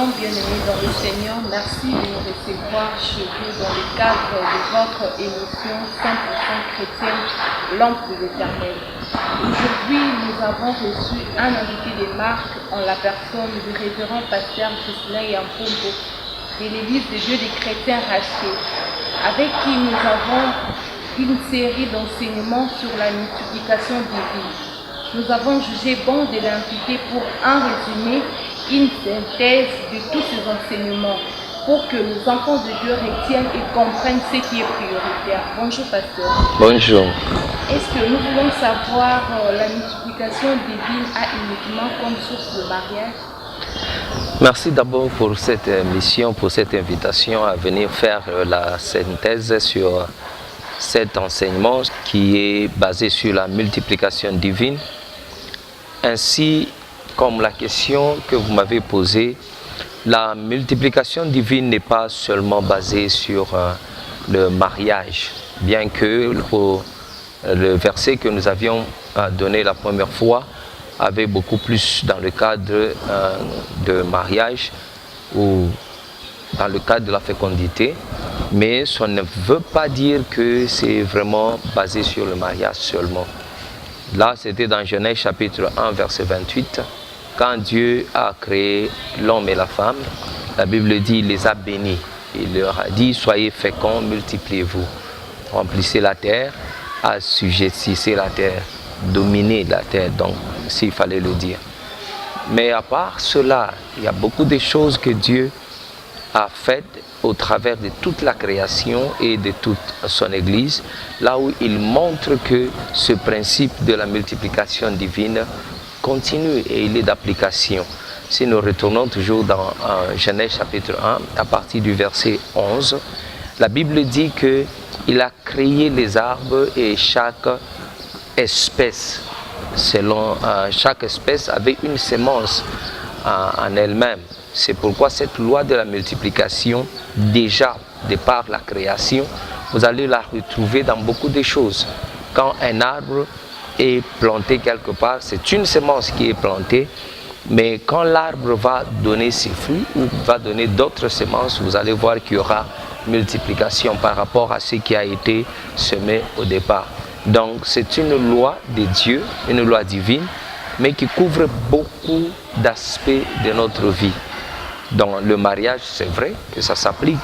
allons, bien-aimés dans le Seigneur, merci de nous recevoir chez vous dans le cadre de votre émission 100% chrétienne, l'Oncle de l'Éternel. Aujourd'hui, nous avons reçu un invité de marque en la personne du révérend pasteur Jocelyn Yampombo de l'Église de Dieu des chrétiens rachetés, avec qui nous avons une série d'enseignements sur la multiplication divine. Nous avons jugé bon de l'inviter pour un résumé, une synthèse de tous ces enseignements, pour que les enfants de Dieu retiennent et comprennent ce qui est prioritaire. Bonjour, pasteur. Bonjour. Est-ce que nous voulons savoir la multiplication divine a uniquement comme source de mariage? Merci d'abord pour cette mission, pour cette invitation à venir faire la synthèse sur cet enseignement qui est basé sur la multiplication divine. Ainsi, comme la question que vous m'avez posée, la multiplication divine n'est pas seulement basée sur le mariage, bien que le verset que nous avions donné la première fois avait beaucoup plus dans le cadre de mariage ou dans le cadre de la fécondité, mais ça ne veut pas dire que c'est vraiment basé sur le mariage seulement. Là, c'était dans Genèse chapitre 1, verset 28. Quand Dieu a créé l'homme et la femme, la Bible dit, il les a bénis. Il leur a dit, soyez féconds, multipliez-vous, remplissez la terre, assujettissez la terre, dominez la terre, donc s'il fallait le dire. Mais à part cela, il y a beaucoup de choses que Dieu a faites au travers de toute la création et de toute son Église, là où il montre que ce principe de la multiplication divine continue et il est d'application. Si nous retournons toujours dans Genèse chapitre 1, à partir du verset 11, la Bible dit qu'il a créé les arbres et chaque espèce, chaque espèce avait une sémence en elle-même. C'est pourquoi cette loi de la multiplication, déjà de par la création, vous allez la retrouver dans beaucoup de choses. Quand un arbre est planté quelque part, c'est une semence qui est plantée, mais quand l'arbre va donner ses fruits ou va donner d'autres semences, vous allez voir qu'il y aura multiplication par rapport à ce qui a été semé au départ. Donc c'est une loi de Dieu, une loi divine, mais qui couvre beaucoup d'aspects de notre vie. Dans le mariage, c'est vrai que ça s'applique,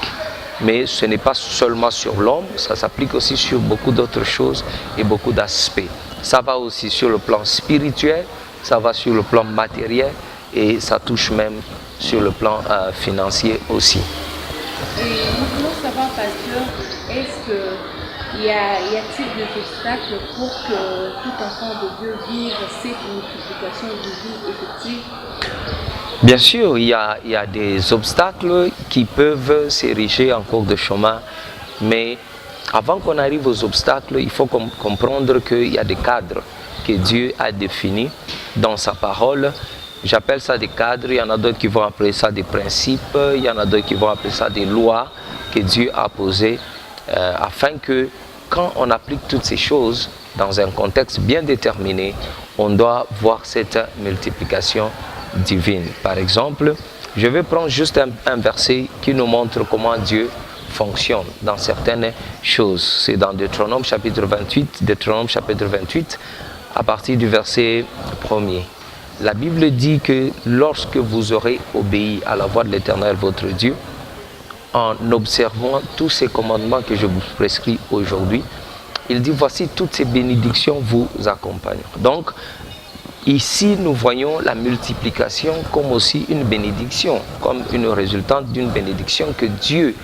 mais ce n'est pas seulement sur l'homme, ça s'applique aussi sur beaucoup d'autres choses et beaucoup d'aspects. Ça va aussi sur le plan spirituel, ça va sur le plan matériel et ça touche même sur le plan financier aussi. Et nous voulons savoir, pasteur, est-ce qu'il y a-t-il des obstacles pour que tout enfant de Dieu vive cette multiplication divine effective? Bien sûr, il y a des obstacles qui peuvent s'ériger en cours de chemin, mais avant qu'on arrive aux obstacles, il faut comprendre qu'il y a des cadres que Dieu a définis dans sa parole. J'appelle ça des cadres, il y en a d'autres qui vont appeler ça des principes, il y en a d'autres qui vont appeler ça des lois que Dieu a posées, afin que quand on applique toutes ces choses dans un contexte bien déterminé, on doit voir cette multiplication divine. Par exemple, je vais prendre juste un verset qui nous montre comment Dieu fonctionne dans certaines choses. C'est dans Deutéronome chapitre 28, à partir du verset 1er. La Bible dit que lorsque vous aurez obéi à la voix de l'Éternel votre Dieu, en observant tous ces commandements que je vous prescris aujourd'hui, il dit, voici toutes ces bénédictions vous accompagnent. Donc, ici, nous voyons la multiplication comme aussi une bénédiction, comme une résultante d'une bénédiction que Dieu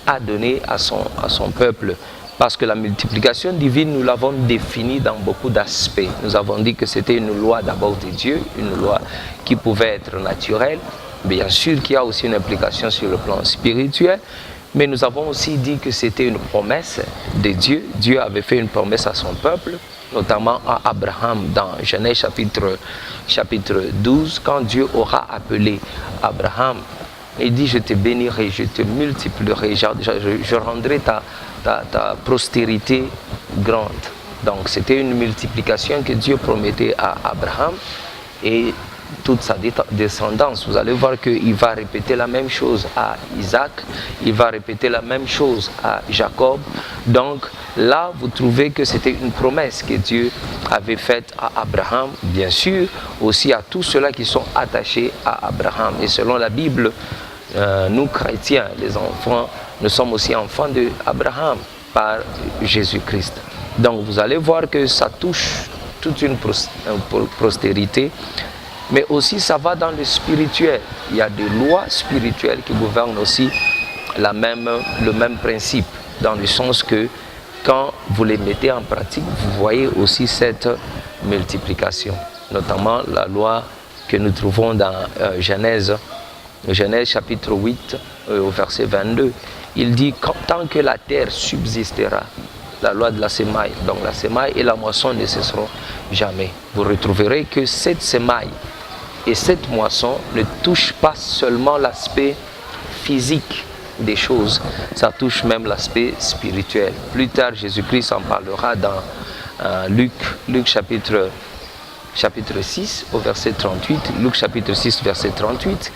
a donnée à son peuple. Parce que la multiplication divine, nous l'avons définie dans beaucoup d'aspects. Nous avons dit que c'était une loi d'abord de Dieu, une loi qui pouvait être naturelle. Bien sûr qu'il y a aussi une implication sur le plan spirituel, mais nous avons aussi dit que c'était une promesse de Dieu. Dieu avait fait une promesse à son peuple, notamment à Abraham dans Genèse chapitre 12, quand Dieu aura appelé Abraham. Il dit, je te bénirai, je te multiplierai, je rendrai ta postérité grande. Donc c'était une multiplication que Dieu promettait à Abraham. Et toute sa descendance. Vous allez voir qu'il va répéter la même chose à Isaac, il va répéter la même chose à Jacob. Donc là, vous trouvez que c'était une promesse que Dieu avait faite à Abraham, bien sûr, aussi à tous ceux-là qui sont attachés à Abraham. Et selon la Bible, nous chrétiens, les enfants, nous sommes aussi enfants d'Abraham par Jésus-Christ. Donc vous allez voir que ça touche toute une postérité, mais aussi ça va dans le spirituel. Il y a des lois spirituelles qui gouvernent aussi le même principe, dans le sens que quand vous les mettez en pratique, vous voyez aussi cette multiplication, notamment la loi que nous trouvons dans Genèse chapitre 8 au verset 22. Il dit « Tant que la terre subsistera », la loi de la semaille. Donc la semaille et la moisson ne cesseront jamais. Vous retrouverez que cette semaille et cette moisson ne touchent pas seulement l'aspect physique des choses, ça touche même l'aspect spirituel. Plus tard, Jésus-Christ en parlera dans Luc chapitre 6 au verset 38. Luc chapitre 6 verset 38.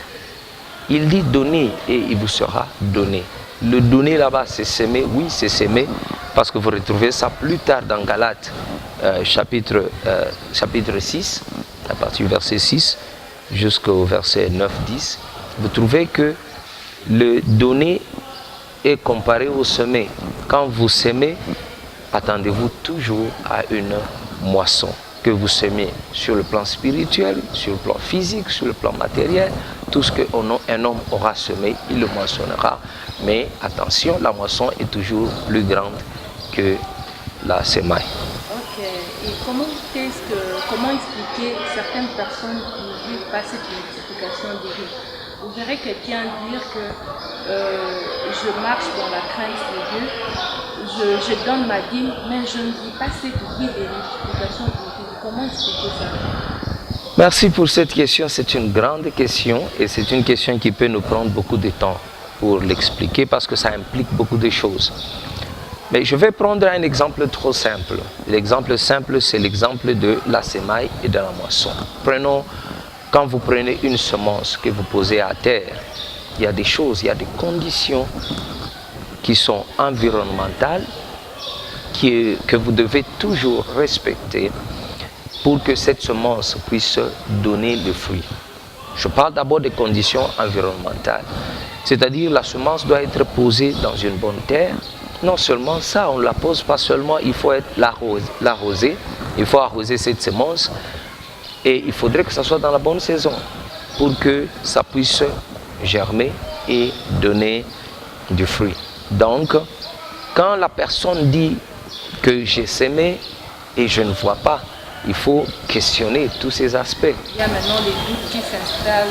Il dit « Donnez et il vous sera donné ». Le donner là-bas, c'est s'aimer, oui, c'est s'aimer, parce que vous retrouvez ça plus tard dans Galates, chapitre 6, à partir du verset 6 jusqu'au verset 9-10. Vous trouvez que le donner est comparé au semer. Quand vous semez, attendez-vous toujours à une moisson. Que vous semez sur le plan spirituel, sur le plan physique, sur le plan matériel, tout ce qu'un homme aura semé, il le moissonnera. Mais attention, la moisson est toujours plus grande que la semaille. Ok. Et comment expliquer certaines personnes qui ne vivent pas cette multiplication divine? Vous verrez quelqu'un dire que je marche dans la crainte de Dieu, je donne ma dîme, mais je ne vis pas cette vie de multiplication divine. Comment expliquer ça? Merci pour cette question. C'est une grande question et c'est une question qui peut nous prendre beaucoup de temps pour l'expliquer parce que ça implique beaucoup de choses. Mais je vais prendre un exemple trop simple. L'exemple simple, c'est l'exemple de la semaille et de la moisson. Quand vous prenez une semence que vous posez à terre, il y a des choses, il y a des conditions qui sont environnementales que vous devez toujours respecter pour que cette semence puisse donner le fruit. Je parle d'abord des conditions environnementales. C'est-à-dire la semence doit être posée dans une bonne terre. Non seulement ça, on ne la pose pas seulement, il faut l'arroser. Il faut arroser cette semence et il faudrait que ça soit dans la bonne saison pour que ça puisse germer et donner du fruit. Donc, quand la personne dit que j'ai semé et je ne vois pas, il faut questionner tous ces aspects. Il y a maintenant des doutes qui s'installent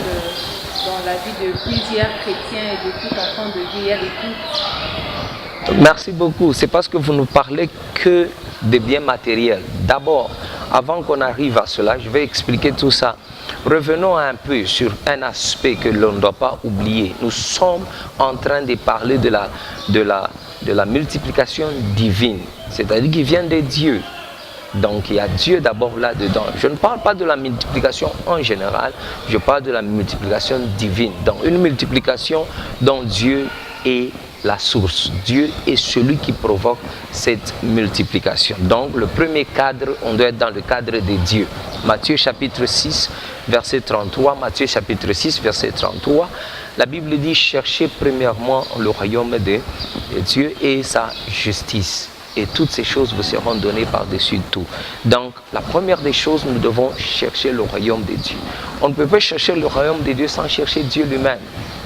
dans la vie de plusieurs chrétiens et de tout enfant de Dieu. Il y a des doutes. Merci beaucoup. C'est parce que vous ne parlez que des biens matériels. D'abord, avant qu'on arrive à cela, je vais expliquer tout ça. Revenons un peu sur un aspect que l'on ne doit pas oublier. Nous sommes en train de parler de la multiplication divine, c'est-à-dire qui vient de Dieu. Donc il y a Dieu d'abord là-dedans. Je ne parle pas de la multiplication en général, je parle de la multiplication divine. Donc une multiplication dont Dieu est la source. Dieu est celui qui provoque cette multiplication. Donc le premier cadre, on doit être dans le cadre de Dieu. Matthieu chapitre 6, verset 33. Matthieu chapitre 6, verset 33. La Bible dit, cherchez premièrement le royaume de Dieu et sa justice. Et toutes ces choses vous seront données par-dessus tout. Donc, la première des choses, nous devons chercher le royaume de Dieu. On ne peut pas chercher le royaume de Dieu sans chercher Dieu lui-même.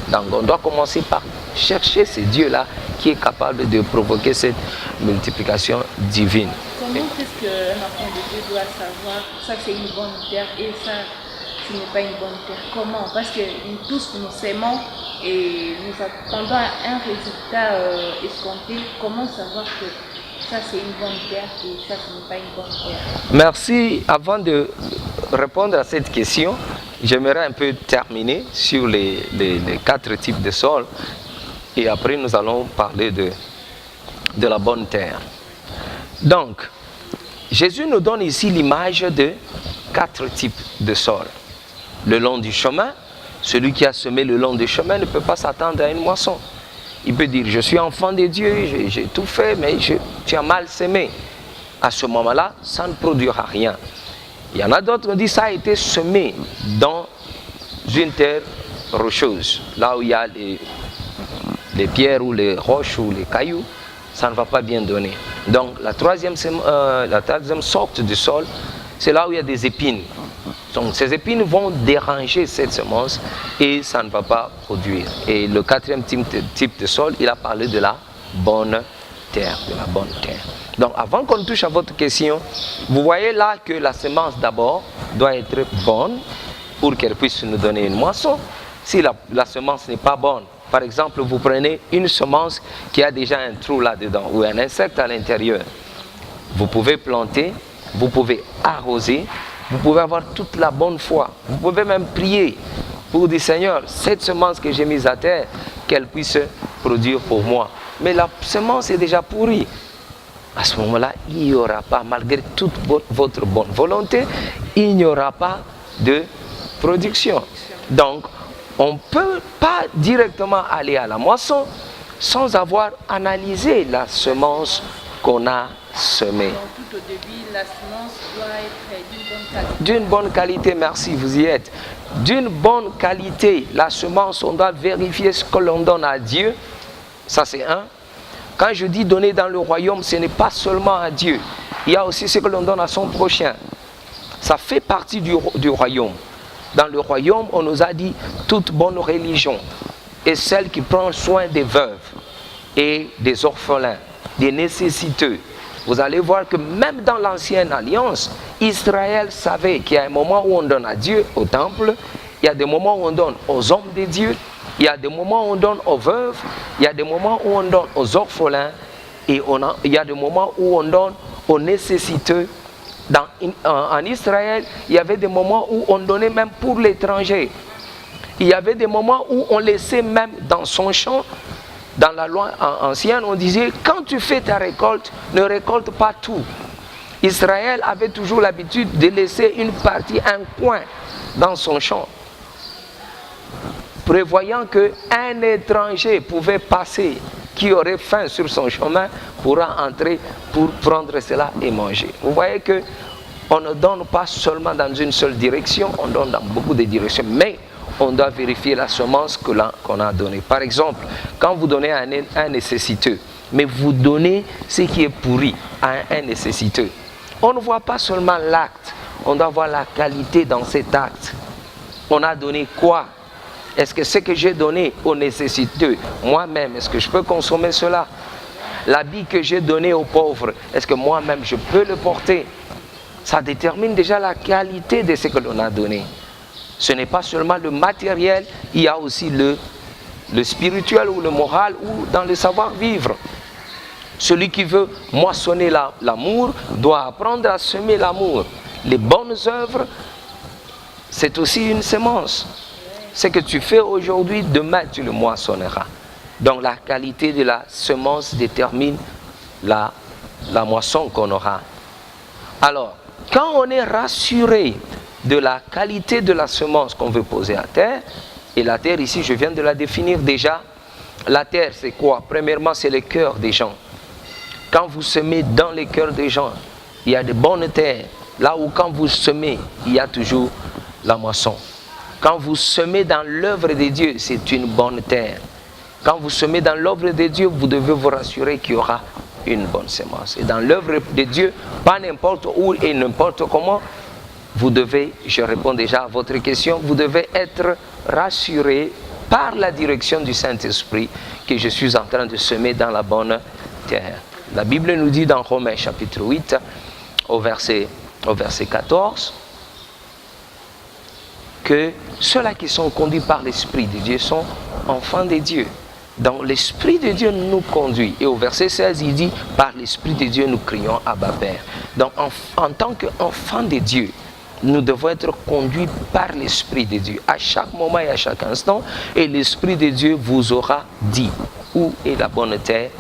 Donc, on doit commencer par chercher ce Dieu-là qui est capable de provoquer cette multiplication divine. Comment est-ce qu'un enfant de Dieu doit savoir ça c'est une bonne terre et ça ce n'est pas une bonne terre? Comment? Parce que nous tous nous s'aimons et nous attendons un résultat escompté. Comment savoir que ça c'est une bonne terre et ça ce n'est pas une bonne terre? Merci. Avant de répondre à cette question, j'aimerais un peu terminer sur les 4 types de sols et après nous allons parler de la bonne terre. Donc, Jésus nous donne ici l'image de 4 types de sols. le long du chemin, celui qui a semé le long du chemin ne peut pas s'attendre à une moisson. Il peut dire, je suis enfant de Dieu, j'ai tout fait, mais tu as mal semé. À ce moment-là, ça ne produira rien. Il y en a d'autres qui disent, ça a été semé dans une terre rocheuse, là où il y a les pierres ou les roches ou les cailloux, ça ne va pas bien donner. Donc la troisième sorte de sol, c'est là où il y a des épines. Donc ces épines vont déranger cette semence et ça ne va pas produire. Et le quatrième type de sol, il a parlé de la bonne terre, Donc avant qu'on touche à votre question, vous voyez là que la semence d'abord doit être bonne pour qu'elle puisse nous donner une moisson. Si la semence n'est pas bonne, par exemple, vous prenez une semence qui a déjà un trou là-dedans ou un insecte à l'intérieur, vous pouvez planter, vous pouvez arroser, vous pouvez avoir toute la bonne foi. Vous pouvez même prier pour dire, Seigneur, cette semence que j'ai mise à terre, qu'elle puisse produire pour moi. Mais la semence est déjà pourrie. À ce moment-là, il n'y aura pas, malgré toute votre bonne volonté, il n'y aura pas de production. Donc, on ne peut pas directement aller à la moisson sans avoir analysé la semence qu'on a semée. Donc, tout au début, la semence doit être d'une bonne qualité. D'une bonne qualité, merci, vous y êtes. D'une bonne qualité, la semence, on doit vérifier ce que l'on donne à Dieu. Ça, c'est un. Quand je dis donner dans le royaume, ce n'est pas seulement à Dieu. Il y a aussi ce que l'on donne à son prochain. Ça fait partie du royaume. Dans le royaume, on nous a dit toute bonne religion est celle qui prend soin des veuves et des orphelins, des nécessiteux. Vous allez voir que même dans l'ancienne alliance, Israël savait qu'il y a un moment où on donne à Dieu, au temple, il y a des moments où on donne aux hommes de Dieu, il y a des moments où on donne aux veuves, il y a des moments où on donne aux orphelins, et il y a des moments où on donne aux nécessiteux. En Israël, il y avait des moments où on donnait même pour l'étranger. Il y avait des moments où on laissait même dans son champ. Dans la loi ancienne, on disait, quand tu fais ta récolte, ne récolte pas tout. Israël avait toujours l'habitude de laisser une partie, un coin dans son champ, prévoyant qu'un étranger pouvait passer, qui aurait faim sur son chemin, pourra entrer pour prendre cela et manger. Vous voyez que on ne donne pas seulement dans une seule direction, on donne dans beaucoup de directions, mais on doit vérifier la semence qu'on a donnée. Par exemple, quand vous donnez à un nécessiteux, mais vous donnez ce qui est pourri à un nécessiteux, on ne voit pas seulement l'acte, on doit voir la qualité dans cet acte. On a donné quoi? Est-ce que ce que j'ai donné aux nécessiteux, moi-même, est-ce que je peux consommer cela? L'habit que j'ai donné aux pauvres, est-ce que moi-même je peux le porter? Ça détermine déjà la qualité de ce que l'on a donné. Ce n'est pas seulement le matériel, il y a aussi le spirituel ou le moral ou dans le savoir-vivre. Celui qui veut moissonner l'amour doit apprendre à semer l'amour. Les bonnes œuvres, c'est aussi une semence. Ce que tu fais aujourd'hui, demain tu le moissonneras. Donc la qualité de la semence détermine la moisson qu'on aura. Alors, quand on est rassuré de la qualité de la semence qu'on veut poser à terre, et la terre ici, je viens de la définir déjà. La terre, c'est quoi? Premièrement, c'est le cœur des gens. Quand vous semez dans les cœurs des gens, il y a de bonnes terres. Là où quand vous semez, il y a toujours la moisson. Quand vous semez dans l'œuvre de Dieu, c'est une bonne terre. Quand vous semez dans l'œuvre de Dieu, vous devez vous rassurer qu'il y aura une bonne semence. Et dans l'œuvre de Dieu, pas n'importe où et n'importe comment, vous devez, je réponds déjà à votre question, vous devez être rassuré par la direction du Saint-Esprit que je suis en train de semer dans la bonne terre. La Bible nous dit dans Romains chapitre 8, au verset 14, que ceux-là qui sont conduits par l'Esprit de Dieu sont enfants de Dieu. Donc l'Esprit de Dieu nous conduit. Et au verset 16, il dit, par l'Esprit de Dieu, nous crions Abba Père. Donc en tant qu'enfants de Dieu, nous devons être conduits par l'Esprit de Dieu à chaque moment et à chaque instant. Et l'Esprit de Dieu vous aura dit où est la bonne terre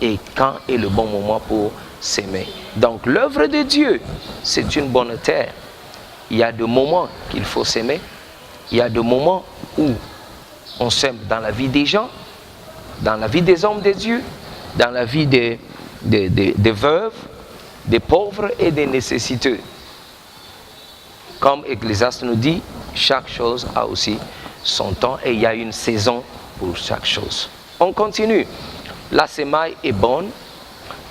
et quand est le bon moment pour s'aimer. Donc l'œuvre de Dieu, c'est une bonne terre. Il y a des moments qu'il faut s'aimer, Il y a des moments où on sème dans la vie des gens, dans la vie des hommes de Dieu, dans la vie des veuves, des pauvres et des nécessiteux. Comme Ecclésiaste nous dit, chaque chose a aussi son temps et il y a une saison pour chaque chose. On continue. La semaille est bonne.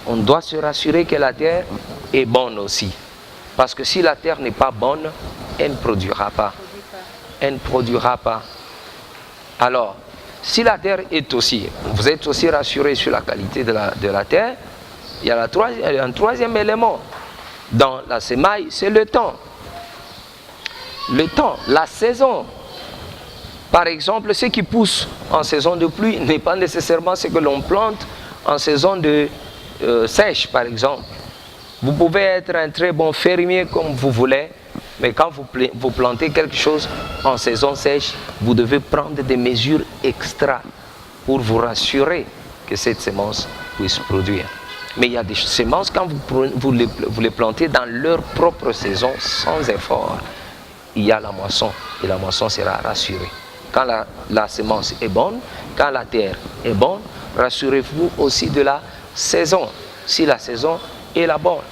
On doit se rassurer que la terre est bonne aussi. Parce que si la terre n'est pas bonne, elle ne produira pas. Elle ne produira pas. Alors, si la terre est aussi, vous êtes aussi rassuré sur la qualité de la terre, il y a un troisième élément dans la semaille, c'est le temps. Le temps, la saison. Par exemple, ce qui pousse en saison de pluie n'est pas nécessairement ce que l'on plante en saison de sèche, par exemple. Vous pouvez être un très bon fermier comme vous voulez, mais quand vous plantez quelque chose en saison sèche, vous devez prendre des mesures extra pour vous rassurer que cette semence puisse produire. Mais il y a des semences, quand vous les plantez dans leur propre saison, sans effort, il y a la moisson, et la moisson sera rassurée. Quand la semence est bonne, quand la terre est bonne, rassurez-vous aussi de la saison, si la saison est la bonne.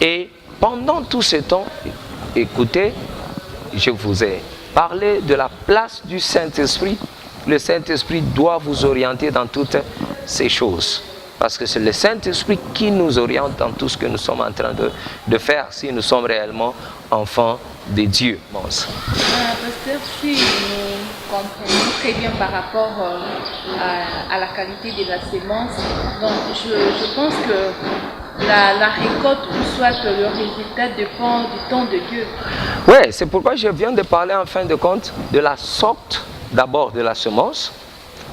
Et pendant tout ce temps, écoutez, je vous ai parlé de la place du Saint-Esprit. Le Saint-Esprit doit vous orienter dans toutes ces choses. Parce que c'est le Saint-Esprit qui nous oriente dans tout ce que nous sommes en train de faire si nous sommes réellement enfants de Dieu. Pasteur, si nous comprenons très bien par rapport à la qualité de la sémence, donc je pense que la récolte ou soit le résultat dépend du temps de Dieu. Oui, c'est pourquoi je viens de parler en fin de compte de la sorte d'abord de la semence.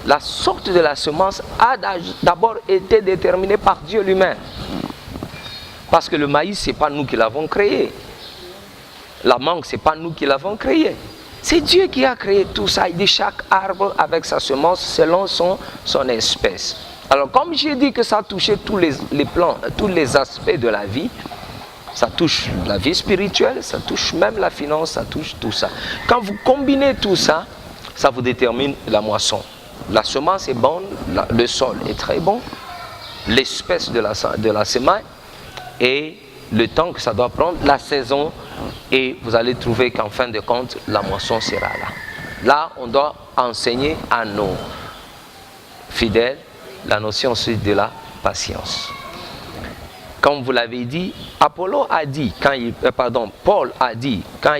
La sorte de la semence a d'abord été déterminée par Dieu lui-même. Parce que le maïs, ce n'est pas nous qui l'avons créé. La mangue, ce n'est pas nous qui l'avons créé. C'est Dieu qui a créé tout ça. Il dit chaque arbre avec sa semence selon son espèce. Alors comme j'ai dit que ça touchait tous les plans, tous les aspects de la vie, ça touche la vie spirituelle, ça touche même la finance, ça touche tout ça. Quand vous combinez tout ça, ça vous détermine la moisson. La semence est bonne, le sol est très bon, l'espèce de la semaille et le temps que ça doit prendre, la saison, et vous allez trouver qu'en fin de compte, la moisson sera là. Là, on doit enseigner à nos fidèles la notion aussi de la patience. Comme vous l'avez dit, Paul a dit, quand il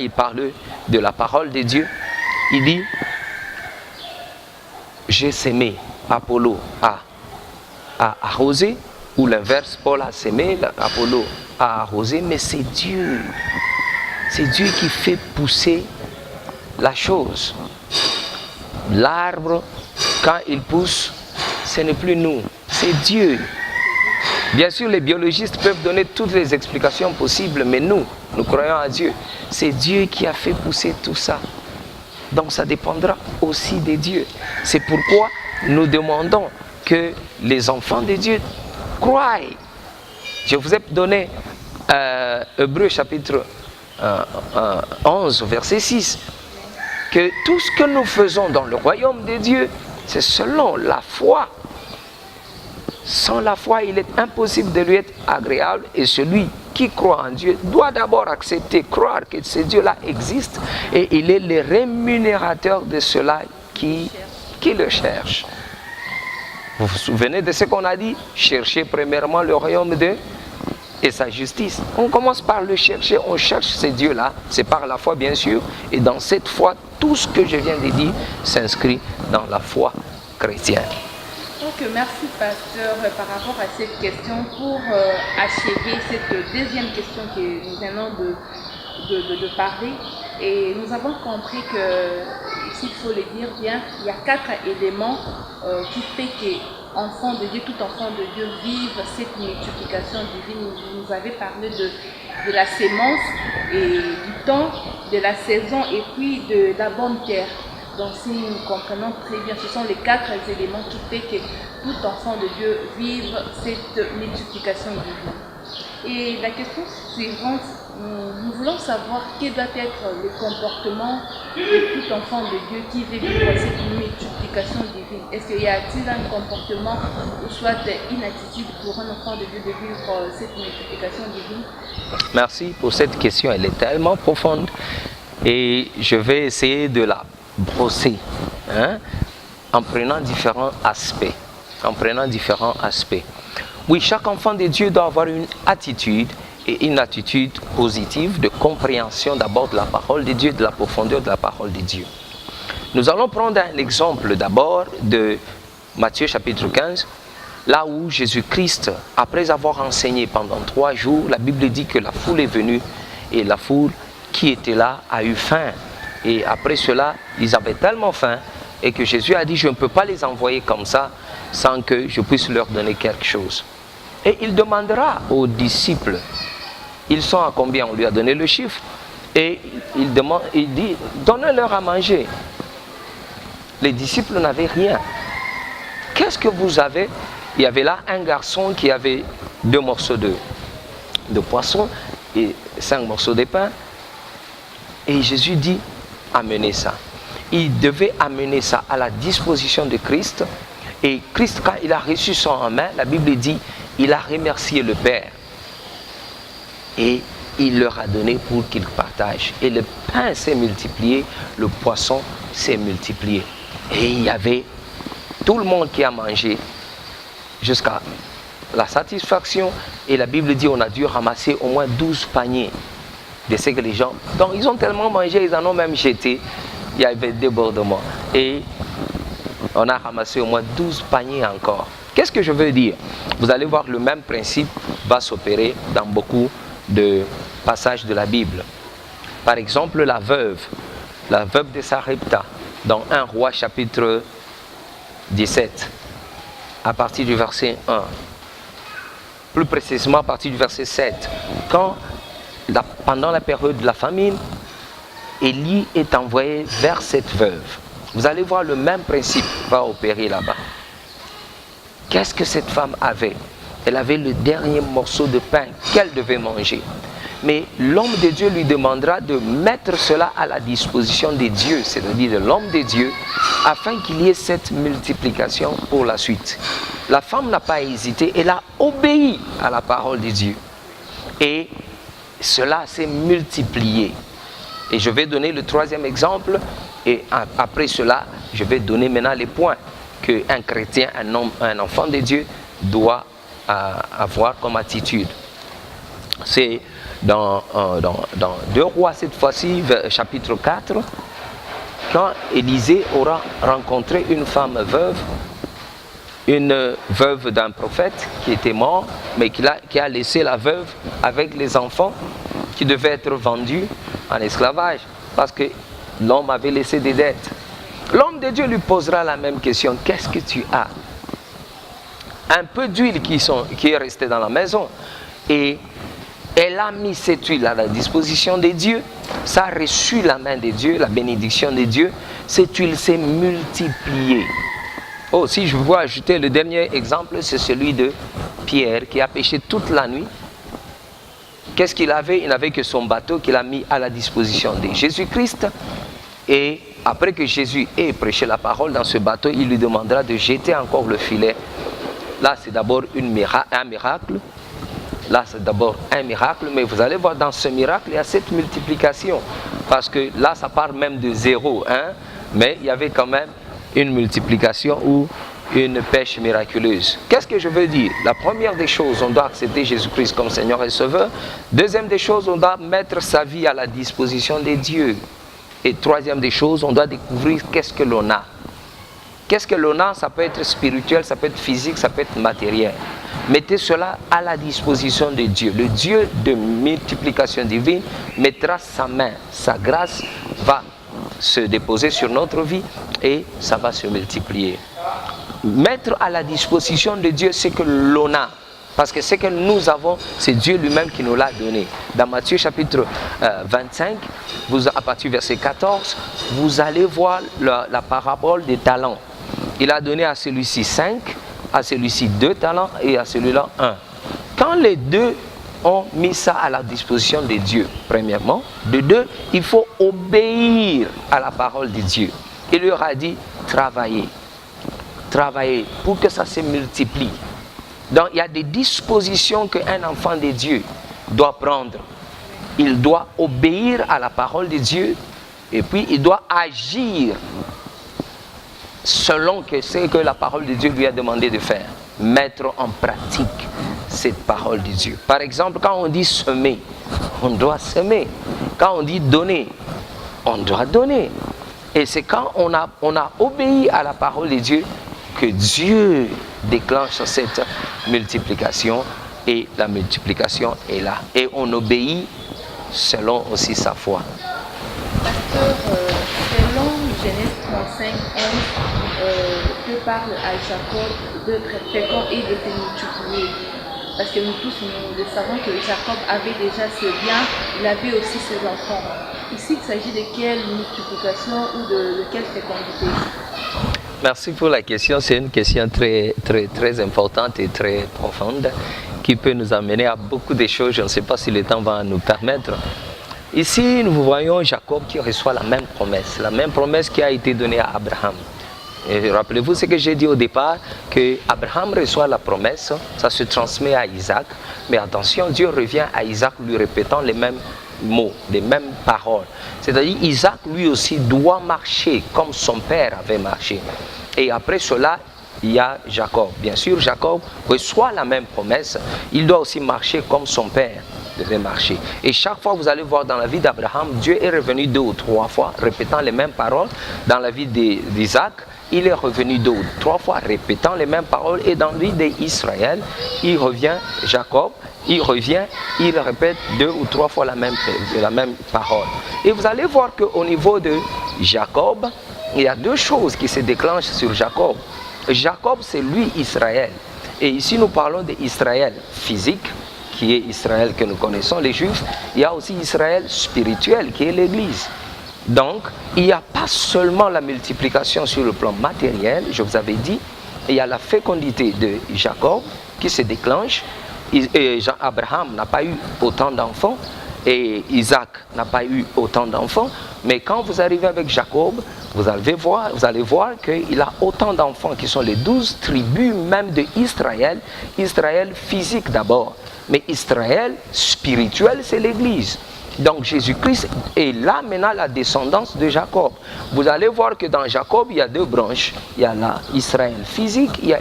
parlait de la parole de Dieu, il dit, j'ai sémé, Apollo a arrosé, ou l'inverse, Paul a sémé, Apollo a arrosé, mais c'est Dieu. C'est Dieu qui fait pousser la chose. L'arbre, quand il pousse, ce n'est plus nous, c'est Dieu. Bien sûr, les biologistes peuvent donner toutes les explications possibles, mais nous croyons à Dieu. C'est Dieu qui a fait pousser tout ça. Donc ça dépendra aussi de Dieu. C'est pourquoi nous demandons que les enfants de Dieu croient. Je vous ai donné Hébreux chapitre 11, verset 6, que tout ce que nous faisons dans le royaume de Dieu, c'est selon la foi. Sans la foi, il est impossible de lui être agréable, et celui qui croit en Dieu doit d'abord accepter, croire que ce Dieu-là existe et il est le rémunérateur de ceux-là qui le cherchent. Vous vous souvenez de ce qu'on a dit? Cherchez premièrement le royaume de Dieu et sa justice. On commence par le chercher, on cherche ce Dieu-là, c'est par la foi bien sûr, et dans cette foi, tout ce que je viens de dire s'inscrit dans la foi chrétienne. Donc merci pasteur par rapport à cette question. Pour achever cette deuxième question que nous venons de parler, et nous avons compris que, s'il faut le dire bien, il y a 4 éléments qui fait que enfants de Dieu, tout enfant de Dieu vive cette multiplication divine. Vous avez parlé de la sémence et du temps, de la saison et puis de la bonne terre. Donc si nous comprenons très bien, ce sont les 4 éléments qui fait que tout enfant de Dieu vive cette multiplication divine. Et la question suivante, nous voulons savoir quel doit être le comportement de tout enfant de Dieu qui veut vivre cette multiplication divine. Est-ce qu'il y a-t-il un comportement ou soit une attitude pour un enfant de Dieu de vivre cette multiplication divine? Merci pour cette question, elle est tellement profonde et je vais essayer de la brosser en prenant différents aspects. Oui, chaque enfant de Dieu doit avoir une attitude et une attitude positive de compréhension d'abord de la parole de Dieu, de la profondeur de la parole de Dieu. Nous allons prendre un exemple d'abord de Matthieu chapitre 15, là où Jésus-Christ, après avoir enseigné pendant 3 jours, la Bible dit que la foule est venue et la foule qui était là a eu faim. Et après cela, ils avaient tellement faim et que Jésus a dit, je ne peux pas les envoyer comme ça sans que je puisse leur donner quelque chose. Et il demandera aux disciples, ils sont à combien? On lui a donné le chiffre. Et il dit, donnez-leur à manger. Les disciples n'avaient rien. Qu'est-ce que vous avez? Il y avait là un garçon qui avait 2 morceaux de poisson et 5 morceaux de pain. Et Jésus dit, amenez ça. Il devait amener ça à la disposition de Christ. Et Christ, quand il a reçu ça en main, la Bible dit, il a remercié le Père. Et il leur a donné pour qu'ils partagent. Et le pain s'est multiplié, le poisson s'est multiplié. Et il y avait tout le monde qui a mangé jusqu'à la satisfaction. Et la Bible dit on a dû ramasser au moins 12 paniers de ce que les gens... Donc ils ont tellement mangé, ils en ont même jeté. Il y avait débordement. Et on a ramassé au moins 12 paniers encore. Qu'est-ce que je veux dire? Vous allez voir, le même principe va s'opérer dans beaucoup de passages de la Bible. Par exemple, la veuve de Sarepta, dans 1 Roi chapitre 17, à partir du verset 1. Plus précisément à partir du verset 7. Pendant la période de la famine, Élie est envoyé vers cette veuve. Vous allez voir, le même principe va opérer là-bas. Qu'est-ce que cette femme avait? Elle avait le dernier morceau de pain qu'elle devait manger. Mais l'homme de Dieu lui demandera de mettre cela à la disposition de Dieu, c'est-à-dire de l'homme de Dieu, afin qu'il y ait cette multiplication pour la suite. La femme n'a pas hésité, elle a obéi à la parole de Dieu. Et cela s'est multiplié. Et je vais donner le 3e exemple, et après cela, je vais donner maintenant les points qu'un chrétien, un enfant de Dieu, doit avoir comme attitude. C'est dans 2 Rois, cette fois-ci, chapitre 4, quand Élisée aura rencontré une femme veuve, une veuve d'un prophète qui était mort, mais qui a laissé la veuve avec les enfants qui devaient être vendus en esclavage, parce que l'homme avait laissé des dettes. L'homme de Dieu lui posera la même question, qu'est-ce que tu as? Un peu d'huile qui est restée dans la maison, et elle a mis cette huile à la disposition de Dieu, ça a reçu la main de Dieu, la bénédiction de Dieu, cette huile s'est multipliée. Oh, si je veux ajouter le dernier exemple, c'est celui de Pierre qui a pêché toute la nuit. Qu'est-ce qu'il avait? Il n'avait que son bateau qu'il a mis à la disposition de Jésus-Christ. Et après que Jésus ait prêché la parole dans ce bateau, il lui demandera de jeter encore le filet. Là, c'est d'abord un miracle. Là, c'est d'abord un miracle, mais vous allez voir, dans ce miracle, il y a cette multiplication. Parce que là, ça part même de 0, mais il y avait quand même une multiplication ou une pêche miraculeuse. Qu'est-ce que je veux dire? La première des choses, on doit accepter Jésus-Christ comme Seigneur et Sauveur. Deuxième des choses, on doit mettre sa vie à la disposition de Dieu. Et troisième des choses, on doit découvrir qu'est-ce que l'on a. Qu'est-ce que l'on a? Ça peut être spirituel, ça peut être physique, ça peut être matériel. Mettez cela à la disposition de Dieu. Le Dieu de multiplication divine mettra sa main, sa grâce va se déposer sur notre vie et ça va se multiplier. Mettre à la disposition de Dieu ce que l'on a. Parce que ce que nous avons, c'est Dieu lui-même qui nous l'a donné. Dans Matthieu chapitre 25, à partir du verset 14, vous allez voir la parabole des talents. Il a donné à celui-ci 5, à celui-ci 2 talents et à celui-là 1. Quand les 2 ont mis ça à la disposition de Dieu, premièrement. De deux, il faut obéir à la parole de Dieu. Il leur a dit, travaillez pour que ça se multiplie. Donc il y a des dispositions qu'un enfant de Dieu doit prendre. Il doit obéir à la parole de Dieu et puis il doit agir selon ce que la parole de Dieu lui a demandé de faire. Mettre en pratique cette parole de Dieu. Par exemple, quand on dit semer, on doit semer. Quand on dit donner, on doit donner. Et c'est quand on a obéi à la parole de Dieu que Dieu déclenche cette multiplication et la multiplication est là. Et on obéit selon aussi sa foi. Pasteur, selon Genèse 35, 11, Dieu parle à Jacob d'être fécond et de se multiplier. Parce que nous tous, nous le savons que Jacob avait déjà ses biens, il avait aussi ses enfants. Ici, il s'agit de quelle multiplication ou de quelle fécondité? Merci pour la question. C'est une question très, très, très importante et très profonde qui peut nous amener à beaucoup de choses. Je ne sais pas si le temps va nous permettre. Ici, nous voyons Jacob qui reçoit la même promesse qui a été donnée à Abraham. Et rappelez-vous ce que j'ai dit au départ, que Abraham reçoit la promesse, ça se transmet à Isaac. Mais attention, Dieu revient à Isaac lui répétant les mêmes mots, les mêmes paroles. C'est-à-dire Isaac lui aussi doit marcher comme son père avait marché. Et après cela, il y a Jacob. Bien sûr, Jacob reçoit la même promesse. Il doit aussi marcher comme son père devait marcher. Et chaque fois, vous allez voir dans la vie d'Abraham, Dieu est revenu 2 ou 3 fois, répétant les mêmes paroles. Dans la vie d'Isaac, il est revenu 2 ou 3 fois, répétant les mêmes paroles. Et dans la vie d'Israël, il revient, Jacob, il revient, il répète 2 ou 3 fois la même parole. Et vous allez voir qu'au niveau de Jacob, il y a 2 choses qui se déclenchent sur Jacob. Jacob, c'est lui Israël. Et ici, nous parlons d'Israël physique, qui est Israël que nous connaissons, les Juifs. Il y a aussi Israël spirituel, qui est l'Église. Donc, il n'y a pas seulement la multiplication sur le plan matériel, je vous avais dit, il y a la fécondité de Jacob qui se déclenche. Abraham n'a pas eu autant d'enfants et Isaac n'a pas eu autant d'enfants. Mais quand vous arrivez avec Jacob, vous allez voir qu'il a autant d'enfants qui sont les 12 tribus même d'Israël. Israël physique d'abord, mais Israël spirituel, c'est l'Église. Donc Jésus-Christ est là maintenant la descendance de Jacob. Vous allez voir que dans Jacob, il y a 2 branches. Il y a Israël physique, il y a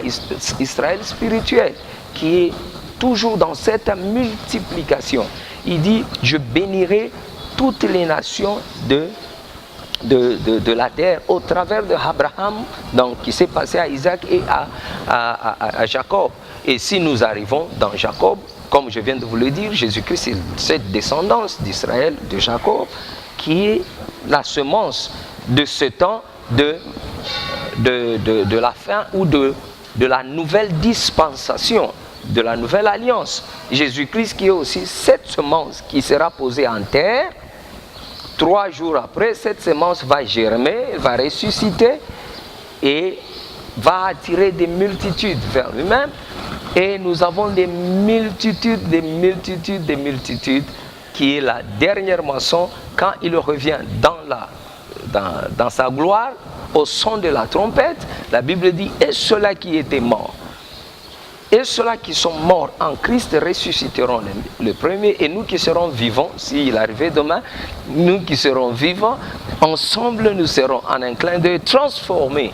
Israël spirituel, qui est toujours dans cette multiplication. Il dit, je bénirai toutes les nations de la terre au travers de Abraham, donc qui s'est passé à Isaac et à Jacob. Et si nous arrivons dans Jacob, comme je viens de vous le dire, Jésus-Christ, c'est cette descendance d'Israël, de Jacob, qui est la semence de ce temps de la fin ou de la nouvelle dispensation, de la nouvelle alliance. Jésus-Christ qui est aussi cette semence qui sera posée en terre. 3 jours après, cette semence va germer, va ressusciter et va attirer des multitudes vers lui-même. Et nous avons des multitudes, qui est la dernière moisson quand il revient dans sa gloire au son de la trompette. La Bible dit, et ceux-là qui étaient morts, et ceux-là qui sont morts en Christ ressusciteront le premier, et nous qui serons vivants, s'il arrivait demain, nous qui serons vivants, ensemble nous serons en un clin d'œil transformés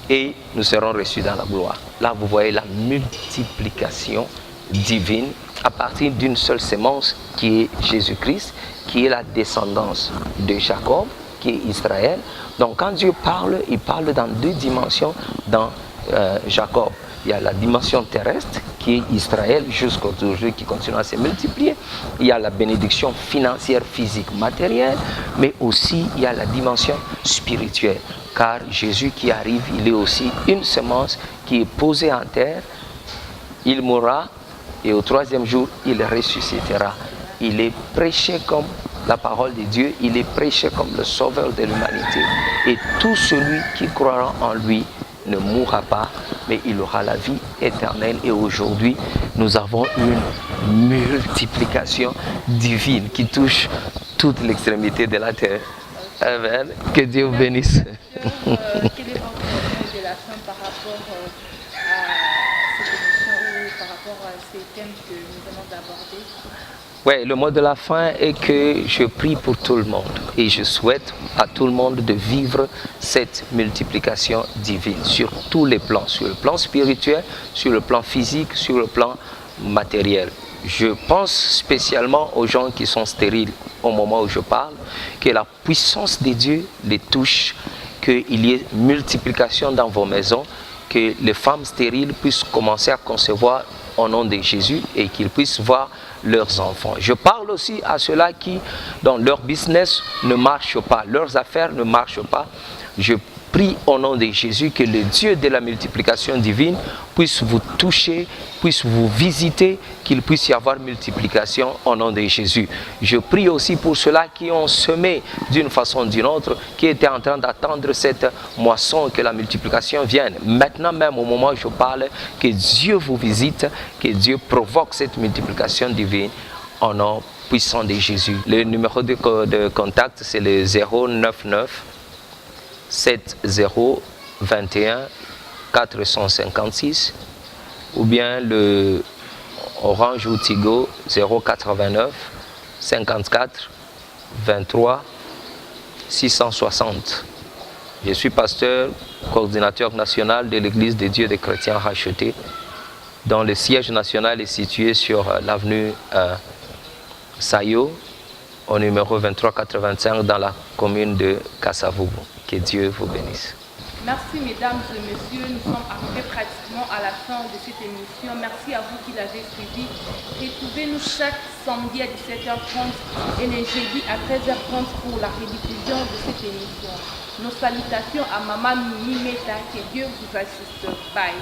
et nous serons reçus dans la gloire. Là, vous voyez la multiplication divine à partir d'une seule semence qui est Jésus-Christ, qui est la descendance de Jacob, qui est Israël. Donc quand Dieu parle, il parle dans 2 dimensions dans Jacob. Il y a la dimension terrestre qui est Israël jusqu'aujourd'hui qui continue à se multiplier. Il y a la bénédiction financière, physique, matérielle, mais aussi il y a la dimension spirituelle. Car Jésus qui arrive, il est aussi une semence qui est posée en terre. Il mourra et au 3e jour, il ressuscitera. Il est prêché comme la parole de Dieu, il est prêché comme le sauveur de l'humanité. Et tout celui qui croira en lui ne mourra pas, mais il aura la vie éternelle. Et aujourd'hui, nous avons une multiplication divine qui touche toute l'extrémité de la terre. Amen. Que Dieu vous bénisse. Quel est votre mot de la fin par rapport à cette émission ou par rapport à ces thèmes que nous venons d'aborder? Oui, le mot de la fin est que je prie pour tout le monde et je souhaite à tout le monde de vivre cette multiplication divine sur tous les plans, sur le plan spirituel, sur le plan physique, sur le plan matériel. Je pense spécialement aux gens qui sont stériles au moment où je parle, que la puissance de Dieu les touche, qu'il y ait multiplication dans vos maisons, que les femmes stériles puissent commencer à concevoir au nom de Jésus et qu'ils puissent voir leurs enfants. Je parle aussi à ceux-là qui, dans leur business, ne marchent pas, leurs affaires ne marchent pas. Je prie au nom de Jésus que le Dieu de la multiplication divine puisse vous toucher, puisse vous visiter, qu'il puisse y avoir multiplication au nom de Jésus. Je prie aussi pour ceux-là qui ont semé d'une façon ou d'une autre, qui étaient en train d'attendre cette moisson, que la multiplication vienne. Maintenant même, au moment où je parle, que Dieu vous visite, que Dieu provoque cette multiplication divine au nom puissant de Jésus. Le numéro de contact, c'est le 099 70 21 456 ou bien le Orange ou Tigo 089 54 23 660. Je suis pasteur, coordinateur national de l'Église des Dieux des Chrétiens rachetés, dont le siège national est situé sur l'avenue Sayo, au numéro 2385 dans la commune de Kasavubu. Que Dieu vous bénisse. Merci mesdames et messieurs, nous sommes arrivés pratiquement à la fin de cette émission. Merci à vous qui l'avez suivi. Retrouvez-nous chaque samedi à 17h30 et les jeudis à 13h30 pour la rediffusion de cette émission. Nos salutations à Maman Mimi Meta, que Dieu vous assiste. Bye.